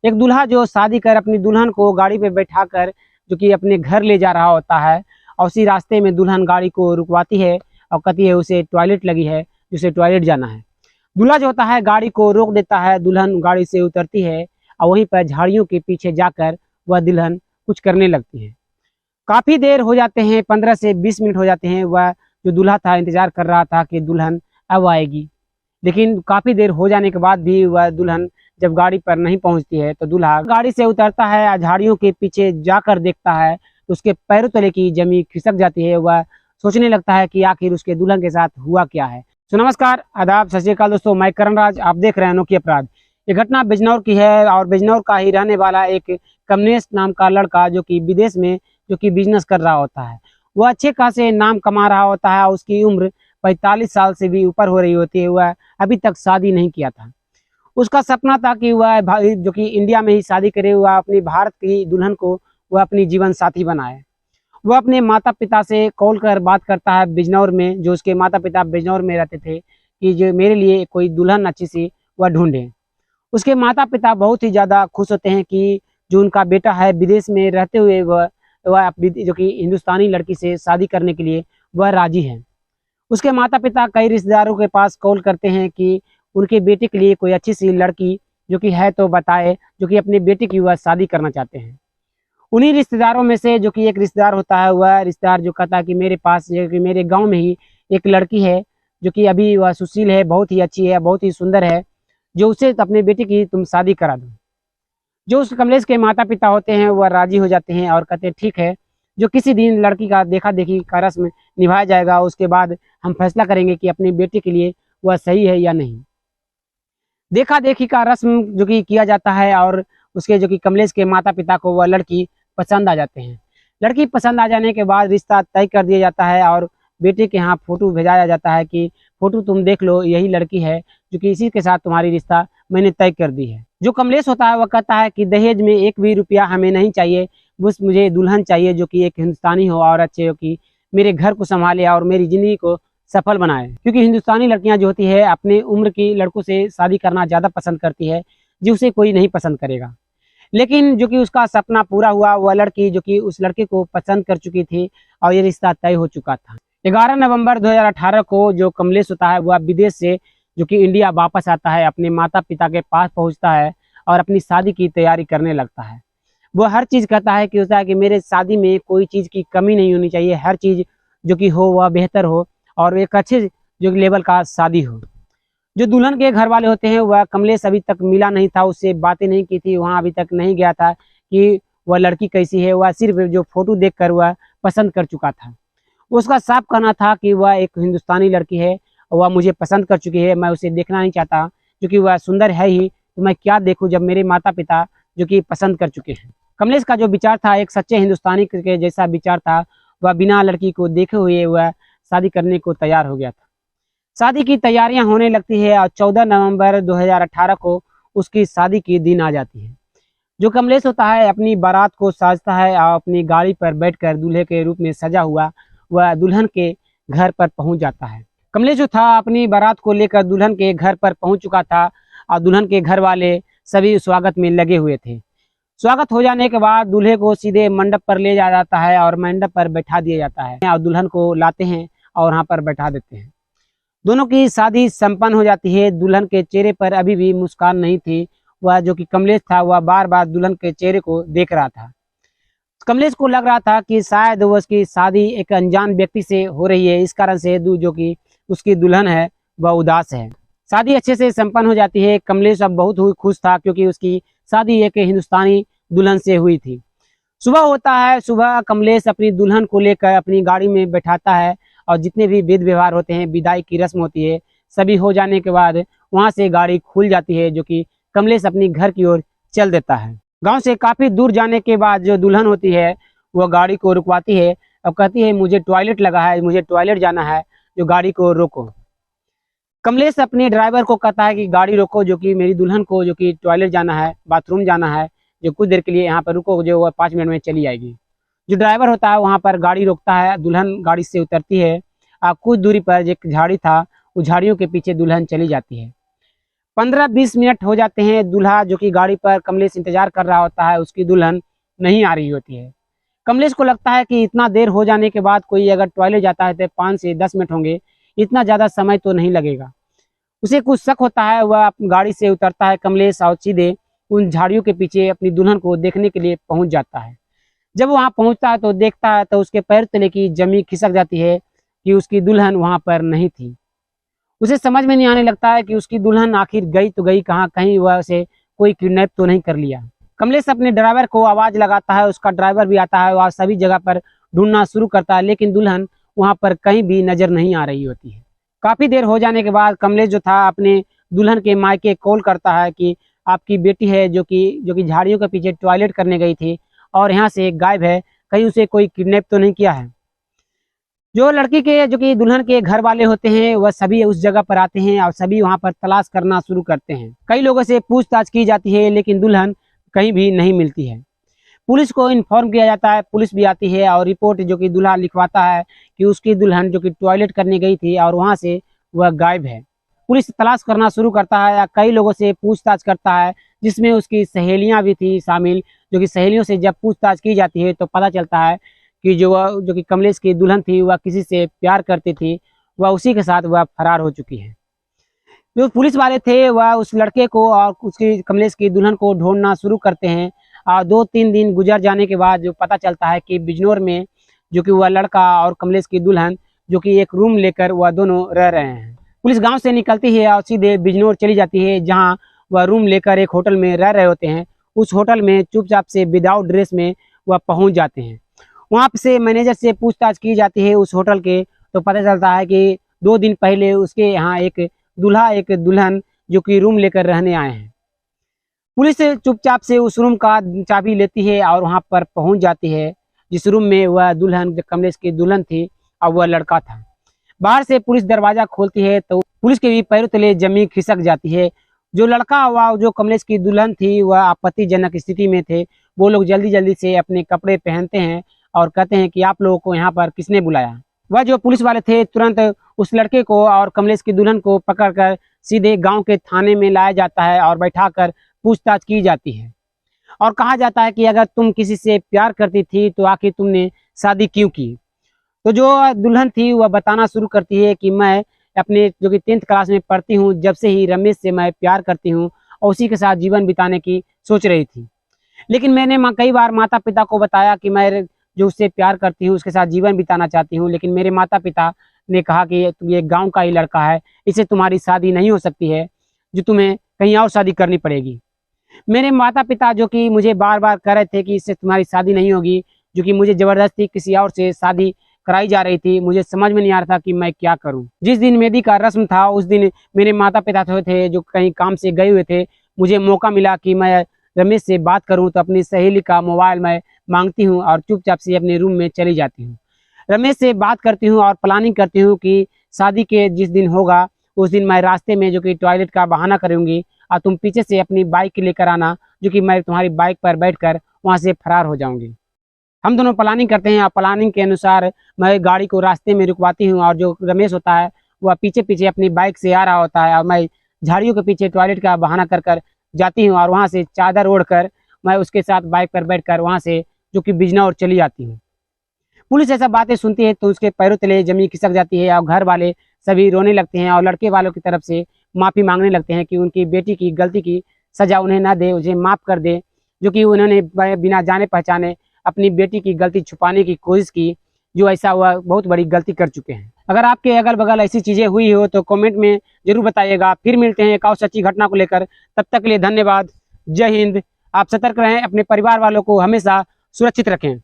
एक दूल्हा जो शादी कर अपनी दुल्हन को गाड़ी पे बैठाकर जो कि अपने घर ले जा रहा होता है, और उसी रास्ते में दुल्हन गाड़ी को रुकवाती है और कहती है उसे टॉयलेट लगी है, उसे टॉयलेट जाना है। दूल्हा जो होता है गाड़ी को रोक देता है, दुल्हन गाड़ी से उतरती है और वहीं पर झाड़ियों के पीछे जाकर वह दुल्हन कुछ करने लगती है। काफ़ी देर हो जाते हैं, 15 से 20 मिनट हो जाते हैं। वह जो दूल्हा था इंतजार कर रहा था कि दुल्हन अब आएगी, लेकिन काफ़ी देर हो जाने के बाद भी वह दुल्हन जब गाड़ी पर नहीं पहुंचती है तो दूल्हा गाड़ी से उतरता है और झाड़ियों के पीछे जाकर देखता है तो उसके पैरों तले की जमीन खिसक जाती है। वह सोचने लगता है कि आखिर उसके दुल्हन के साथ हुआ क्या है। तो नमस्कार, आदाब, सत श्री अकाल दोस्तों, मैं करण राज, आप देख रहे हैं अनोखी अपराध। ये घटना बिजनौर की है और बिजनौर का ही रहने वाला एक कमलेश नाम का लड़का जो कि विदेश में जो कि बिजनेस कर रहा होता है, वह अच्छे खासे नाम कमा रहा होता है। उसकी उम्र 45 साल से भी ऊपर हो रही होती है। वह अभी तक शादी नहीं किया था। उसका सपना था कि वह जो कि इंडिया में ही शादी करे, वह अपनी भारत की दुल्हन को वह अपनी जीवन साथी बनाए। वह अपने माता पिता से कॉल कर बात करता है बिजनौर में, जो उसके माता पिता बिजनौर में रहते थे, कि जो मेरे लिए कोई दुल्हन अच्छी सी वह ढूंढे। उसके माता पिता बहुत ही ज़्यादा खुश होते हैं कि जो उनका बेटा है विदेश में रहते हुए वह जो कि हिंदुस्तानी लड़की से शादी करने के लिए वह राजी है। उसके माता पिता कई रिश्तेदारों के पास कॉल करते हैं कि उनके बेटे के लिए कोई अच्छी सी लड़की जो कि है तो बताए, जो कि अपने बेटे की वह शादी करना चाहते हैं। उन्हीं रिश्तेदारों में से जो कि एक रिश्तेदार होता है, वह रिश्तेदार जो कहता है कि मेरे पास कि मेरे गांव में ही एक लड़की है जो कि अभी वह सुशील है, बहुत ही अच्छी है, बहुत ही सुंदर है, जो उससे अपने बेटे की तुम शादी करा दो। जो उस कमलेश के माता पिता होते हैं वह राजी हो जाते हैं और कहते हैं ठीक है, जो किसी दिन लड़की का देखा देखी का रस्म निभाया जाएगा, उसके बाद हम फैसला करेंगे कि अपने बेटे के लिए वह सही है या नहीं। देखा देखी का रस्म जो कि किया जाता है और उसके जो कि कमलेश के माता पिता को वह लड़की पसंद आ जाते हैं। लड़की पसंद आ जाने के बाद रिश्ता तय कर दिया जाता है और बेटे के यहाँ फोटो भेजाया जाता है कि फोटो तुम देख लो, यही लड़की है जो कि इसी के साथ तुम्हारी रिश्ता मैंने तय कर दी है। जो कमलेश होता है वह कहता है कि दहेज में एक भी रुपया हमें नहीं चाहिए, बस मुझे दुल्हन चाहिए जो कि एक हिंदुस्तानी हो और अच्छे हो, कि मेरे घर को संभाले और मेरी ज़िंदगी को सफल बनाए। क्योंकि हिंदुस्तानी लड़कियां जो होती है अपने उम्र की लड़कों से शादी करना ज़्यादा पसंद करती है, जो उसे कोई नहीं पसंद करेगा। लेकिन जो कि उसका सपना पूरा हुआ, वह लड़की जो कि उस लड़के को पसंद कर चुकी थी और ये रिश्ता तय हो चुका था। 11 नवंबर 2018 को जो कमलेश होता है वह विदेश से जो कि इंडिया वापस आता है, अपने माता पिता के पास पहुंचता है और अपनी शादी की तैयारी करने लगता है। वो हर चीज़ कहता है कि होता है कि मेरे शादी में कोई चीज़ की कमी नहीं होनी चाहिए, हर चीज़ जो कि हो वह बेहतर हो और एक अच्छे जो लेवल का शादी हो। जो दुल्हन के घर वाले होते हैं वह कमलेश अभी तक मिला नहीं था, उससे बातें नहीं की थी, वहाँ अभी तक नहीं गया था कि वह लड़की कैसी है। वह सिर्फ जो फोटो देखकर वह पसंद कर चुका था। उसका साफ कहना था कि वह एक हिंदुस्तानी लड़की है, वह मुझे पसंद कर चुकी है, मैं उसे देखना नहीं चाहता, क्योंकि वह सुंदर है ही, तो मैं क्या देखूं जब मेरे माता पिता जो कि पसंद कर चुके हैं। कमलेश का जो विचार था एक सच्चे हिंदुस्तानी के जैसा विचार था। वह बिना लड़की को देखे हुए वह शादी करने को तैयार हो गया था। शादी की तैयारियां होने लगती है और 14 नवंबर 2018 को उसकी शादी की दिन आ जाती है। जो कमलेश होता है अपनी बारात को साजता है और अपनी गाड़ी पर बैठकर दूल्हे के रूप में सजा हुआ वह दुल्हन के घर पर पहुंच जाता है। कमलेश जो था अपनी बारात को लेकर दुल्हन के घर पर पहुंच चुका था और दुल्हन के घर वाले सभी स्वागत में लगे हुए थे। स्वागत हो जाने के बाद दूल्हे को सीधे मंडप पर ले जाया जाता है और मंडप पर बैठा दिया जाता है और दुल्हन को लाते हैं और वहाँ पर बैठा देते हैं। दोनों की शादी संपन्न हो जाती है। दुल्हन के चेहरे पर अभी भी मुस्कान नहीं थी। वह जो कि कमलेश था वह बार बार दुल्हन के चेहरे को देख रहा था। कमलेश को लग रहा था कि शायद वो उसकी शादी एक अनजान व्यक्ति से हो रही है, इस कारण से जो कि उसकी दुल्हन है वह उदास है। शादी अच्छे से संपन्न हो जाती है। कमलेश अब बहुत ही खुश था क्योंकि उसकी शादी एक हिंदुस्तानी दुल्हन से हुई थी। सुबह होता है, सुबह कमलेश अपनी दुल्हन को लेकर अपनी गाड़ी में बैठाता है और जितने भी विध व्यवहार होते हैं, विदाई की रस्म होती है, सभी हो जाने के बाद वहाँ से गाड़ी खुल जाती है, जो कि कमलेश अपनी घर की ओर चल देता है। गांव से काफ़ी दूर जाने के बाद जो दुल्हन होती है वह गाड़ी को रुकवाती है और कहती है मुझे टॉयलेट लगा है, मुझे टॉयलेट जाना है, जो गाड़ी को रोको। कमलेश अपने ड्राइवर को कहता है कि गाड़ी रोको, जो कि मेरी दुल्हन को जो कि टॉयलेट जाना है, बाथरूम जाना है, जो कुछ देर के लिए यहाँ पर रुको, जो वह 5 मिनट में चली आएगी। जो ड्राइवर होता है वहाँ पर गाड़ी रोकता है, दुल्हन गाड़ी से उतरती है। कुछ दूरी पर एक झाड़ी था, उस झाड़ियों के पीछे दुल्हन चली जाती है। 15-20 मिनट हो जाते हैं, दूल्हा जो कि गाड़ी पर कमलेश इंतजार कर रहा होता है, उसकी दुल्हन नहीं आ रही होती है। कमलेश को लगता है कि इतना देर हो जाने के बाद कोई अगर टॉयलेट जाता है तो 5 से 10 मिनट होंगे, इतना ज़्यादा समय तो नहीं लगेगा। उसे कुछ शक होता है, वह गाड़ी से उतरता है कमलेश और सीधे उन झाड़ियों के पीछे अपनी दुल्हन को देखने के लिए पहुंच जाता है। जब वहां पहुंचता है तो देखता है तो उसके पैर तले की जमीन खिसक जाती है कि उसकी दुल्हन वहां पर नहीं थी। उसे समझ में नहीं आने लगता है कि उसकी दुल्हन आखिर गई तो गई कहाँ, कहीं वह उसे कोई किडनैप तो नहीं कर लिया। कमलेश अपने ड्राइवर को आवाज लगाता है, उसका ड्राइवर भी आता है, वह सभी जगह पर ढूंढना शुरू करता है, लेकिन दुल्हन वहां पर कहीं भी नजर नहीं आ रही होती है। काफी देर हो जाने के बाद कमलेश जो था अपने दुल्हन के मायके कॉल करता है कि आपकी बेटी है जो कि झाड़ियों के पीछे टॉयलेट करने गई थी और यहाँ से गायब है, कहीं उसे कोई किडनैप तो नहीं किया है। जो लड़की के जो कि दुल्हन के घर वाले होते हैं वह सभी उस जगह पर आते हैं और सभी वहां पर तलाश करना शुरू करते हैं। कई लोगों से पूछताछ की जाती है, लेकिन दुल्हन कहीं भी नहीं मिलती है। पुलिस को इन्फॉर्म किया जाता है, पुलिस भी आती है और रिपोर्ट जो कि दूल्हा लिखवाता है कि उसकी दुल्हन जो कि टॉयलेट करने गई थी और वहां से वह गायब है। पुलिस तलाश करना शुरू करता है, कई लोगों से पूछताछ करता है, जिसमें उसकी सहेलियां भी थी शामिल, जो कि सहेलियों से जब पूछताछ की जाती है तो पता चलता है कि जो कि कमलेश की दुल्हन थी वह किसी से प्यार करती थी, वह उसी के साथ वह फरार हो चुकी है। जो पुलिस वाले थे वह उस लड़के को और उसकी कमलेश की दुल्हन को ढूंढना शुरू करते हैं और 2-3 दिन गुजर जाने के बाद जो पता चलता है कि बिजनौर में जो कि वह लड़का और कमलेश की दुल्हन जो कि एक रूम लेकर वह दोनों रह रहे हैं। पुलिस गांव से निकलती है और सीधे बिजनौर चली जाती है, जहां वह रूम लेकर एक होटल में रह रहे होते हैं। उस होटल में चुपचाप से विदाउट ड्रेस में वह पहुंच जाते हैं। वहां से मैनेजर से पूछताछ की जाती है उस होटल के, तो पता चलता है कि 2 दिन पहले उसके यहाँ एक दूल्हा एक दुल्हन जो कि रूम लेकर रहने आए हैं। पुलिस चुपचाप से उस रूम का चाबी लेती है और वहां पर पहुंच जाती है, जिस रूम में वह दुल्हन कमलेश की दुल्हन थी और वह लड़का था। बाहर से पुलिस दरवाजा खोलती है तो पुलिस के भी पैरों तले जमीन खिसक जाती है। जो लड़का हुआ जो कमलेश की दुल्हन थी वह आपत्तिजनक स्थिति में थे। वो लोग जल्दी जल्दी से अपने कपड़े पहनते हैं और कहते हैं कि आप लोगों को यहाँ पर किसने बुलाया। वह जो पुलिस वाले थे तुरंत उस लड़के को और कमलेश की दुल्हन को पकड़कर सीधे गांव के थाने में लाया जाता है और बैठाकर पूछताछ की जाती है और कहा जाता है कि अगर तुम किसी से प्यार करती थी तो आखिर तुमने शादी क्यों की। तो जो दुल्हन थी वह बताना शुरू करती है कि मैं अपने जो कि 10th क्लास में पढ़ती हूँ, जब से ही रमेश से मैं प्यार करती हूँ और उसी के साथ जीवन बिताने की सोच रही थी। लेकिन मैंने कई बार माता पिता को बताया कि मैं जो उससे प्यार करती हूँ उसके साथ जीवन बिताना चाहती हूँ, लेकिन मेरे माता पिता ने कहा कि ये गाँव का ही लड़का है, इससे तुम्हारी शादी नहीं हो सकती है, जो तुम्हें कहीं और शादी करनी पड़ेगी। मेरे माता पिता जो कि मुझे बार बार कह रहे थे कि इससे तुम्हारी शादी नहीं होगी, जो कि मुझे ज़बरदस्ती किसी और से शादी कराई जा रही थी। मुझे समझ में नहीं आ रहा था कि मैं क्या करूं। जिस दिन मेहंदी का रस्म था उस दिन मेरे माता पिता थे जो कहीं काम से गए हुए थे। मुझे मौका मिला कि मैं रमेश से बात करूं, तो अपनी सहेली का मोबाइल मैं मांगती हूं और चुपचाप से अपने रूम में चली जाती हूं। रमेश से बात करती हूँ और प्लानिंग करती हूँ कि शादी के जिस दिन होगा उस दिन मैं रास्ते में जो कि टॉयलेट का बहाना करूँगी और तुम पीछे से अपनी बाइक लेकर आना, जो कि मैं तुम्हारी बाइक पर बैठकर वहाँ से फरार हो जाऊँगी। हम दोनों प्लानिंग करते हैं और प्लानिंग के अनुसार मैं गाड़ी को रास्ते में रुकवाती हूँ और जो रमेश होता है वह पीछे पीछे अपनी बाइक से आ रहा होता है और मैं झाड़ियों के पीछे टॉयलेट का बहाना कर कर जाती हूँ और वहाँ से चादर ओढ़कर मैं उसके साथ बाइक पर बैठकर वहाँ से जो कि बिजनौर चली आती हूँ। पुलिस ऐसा बातें सुनती है तो उसके पैरों तले जमीन खिसक जाती है और घर वाले सभी रोने लगते हैं और लड़के वालों की तरफ से माफ़ी मांगने लगते हैं कि उनकी बेटी की गलती की सज़ा उन्हें ना दे, उसे माफ़ कर दे, जो कि उन्होंने बिना जाने पहचाने अपनी बेटी की गलती छुपाने की कोशिश की, जो ऐसा हुआ बहुत बड़ी गलती कर चुके हैं। अगर आपके अगल बगल ऐसी चीज़ें हुई हो तो कमेंट में जरूर बताइएगा। फिर मिलते हैं एक और सच्ची घटना को लेकर, तब तक के लिए धन्यवाद। जय हिंद। आप सतर्क रहें, अपने परिवार वालों को हमेशा सुरक्षित रखें।